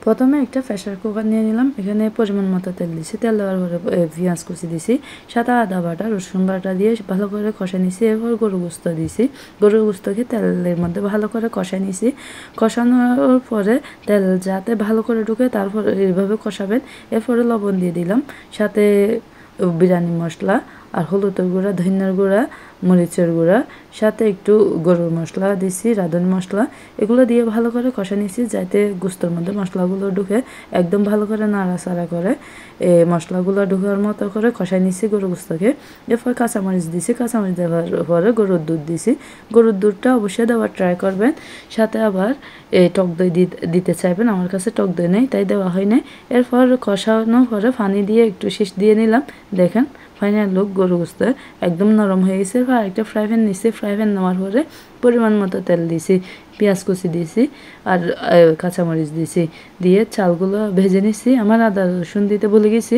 প্রথমে একটা pressure cooker নিয়ে নিলাম, এখানে পরিমাণ মতো তেল দিছি, তেল দেওয়ার পরে পেঁয়াজ কুচি দিছি, সাথে আদা বাটা রসুন বাটা দিয়ে ভালো করে কষা নিছি। এরপর গরু গোস্ত দিছি, গরু গোস্তকে তেলের মধ্যে ভালো করে কষা নিছি। কষানোর পরে তেল যাতে ভালো করে ঢুকে তারপর এইভাবে কষাবেন। এরপরে লবণ দিয়ে দিলাম, সাথে বিরিয়ানি মশলা আর হলুদের গুঁড়া, ধনিয়ার গুঁড়া, মরিচের গুঁড়া, সাথে একটু গরুর মশলা দিছি, রাঁধুনি মশলা। এগুলো দিয়ে ভালো করে কষা নিছি যাতে গোস্তর মধ্যে মশলাগুলো ঢুকে। একদম ভালো করে নাড়াচাড়া করে মশলাগুলো ঢুকার মতো করে কষাই নিছি গরু গোস্তকে। এরপর কাঁচামরিচ দিছি, কাঁচামরিচ দেওয়ার পরে গরুর দুধ দিছি। গরুর দুধটা অবশ্যই দেওয়ার ট্রাই করবেন। সাথে আবার টক দই দিতে চাইবেন, আমার কাছে টক দই নেই তাই দেওয়া হয় নাই। এরপর কষানোর পরে পানি দিয়ে একটু শীষ দিয়ে নিলাম। দেখেন ফাইনাল লুক গরু গোস্ত একদম নরম হয়ে গেছে। এরপর আরেকটা ফ্রাই প্যান নিছি, ফ্রাই প্যান নেওয়ার পরে পরিমাণ মতো তেল দিছি, পেঁয়াজ কুচি দিছি আর কাঁচামরিচ দিছি, দিয়ে চালগুলো ভেজে নিছি। আমার আদা রসুন দিতে ভুলে গেছি,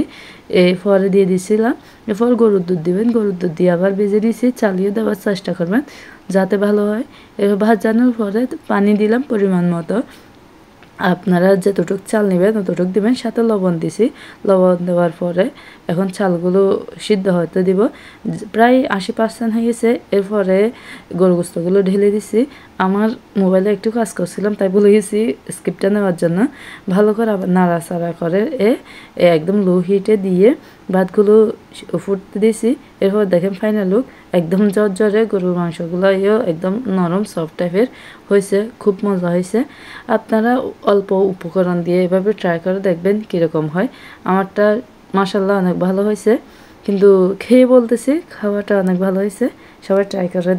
এরপরে দিয়ে দিছিলাম। এরপর গরুর দুধ দিবেন, গরুর দুধ দিয়ে আবার ভেজে নিছি। চালিয়ে দেওয়ার চেষ্টা করবেন যাতে ভালো হয়। এবার ভাজানোর পরে পানি দিলাম পরিমাণ মতো, আপনারা যতটুকু চাল নেবেন ততটুকু দিবেন। সাথে লবণ দিছি, লবণ দেওয়ার পরে এখন চালগুলো সিদ্ধ হতে দিব। প্রায় 80% হয়ে গেছে। এরপরে গরু গোস্তগুলো ঢেলে দিছি। আমার মোবাইলে একটু কাজ করছিলাম তাই ভুলে গেছি স্ক্রিপ্টটা নেওয়ার জন্য। ভালো করে আবার নাড়াচাড়া করে একদম লো হিটে দিয়ে ভাতগুলো ফুটতে দিছি। এরপর দেখেন ফাইনাল লুক একদম জর্জরে গরুর মাংসগুলো একদম নরম সফট টাইপের হয়েছে, খুব মজা হয়েছে। আপনারা অল্প উপকরণ দিয়ে এভাবে ট্রাই করে দেখবেন কীরকম হয়। আমারটা মাশাআল্লাহ অনেক ভালো হয়েছে, কিন্তু খেয়ে বলতেছি খাওয়াটা অনেক ভালো হয়েছে। সবাই ট্রাই করে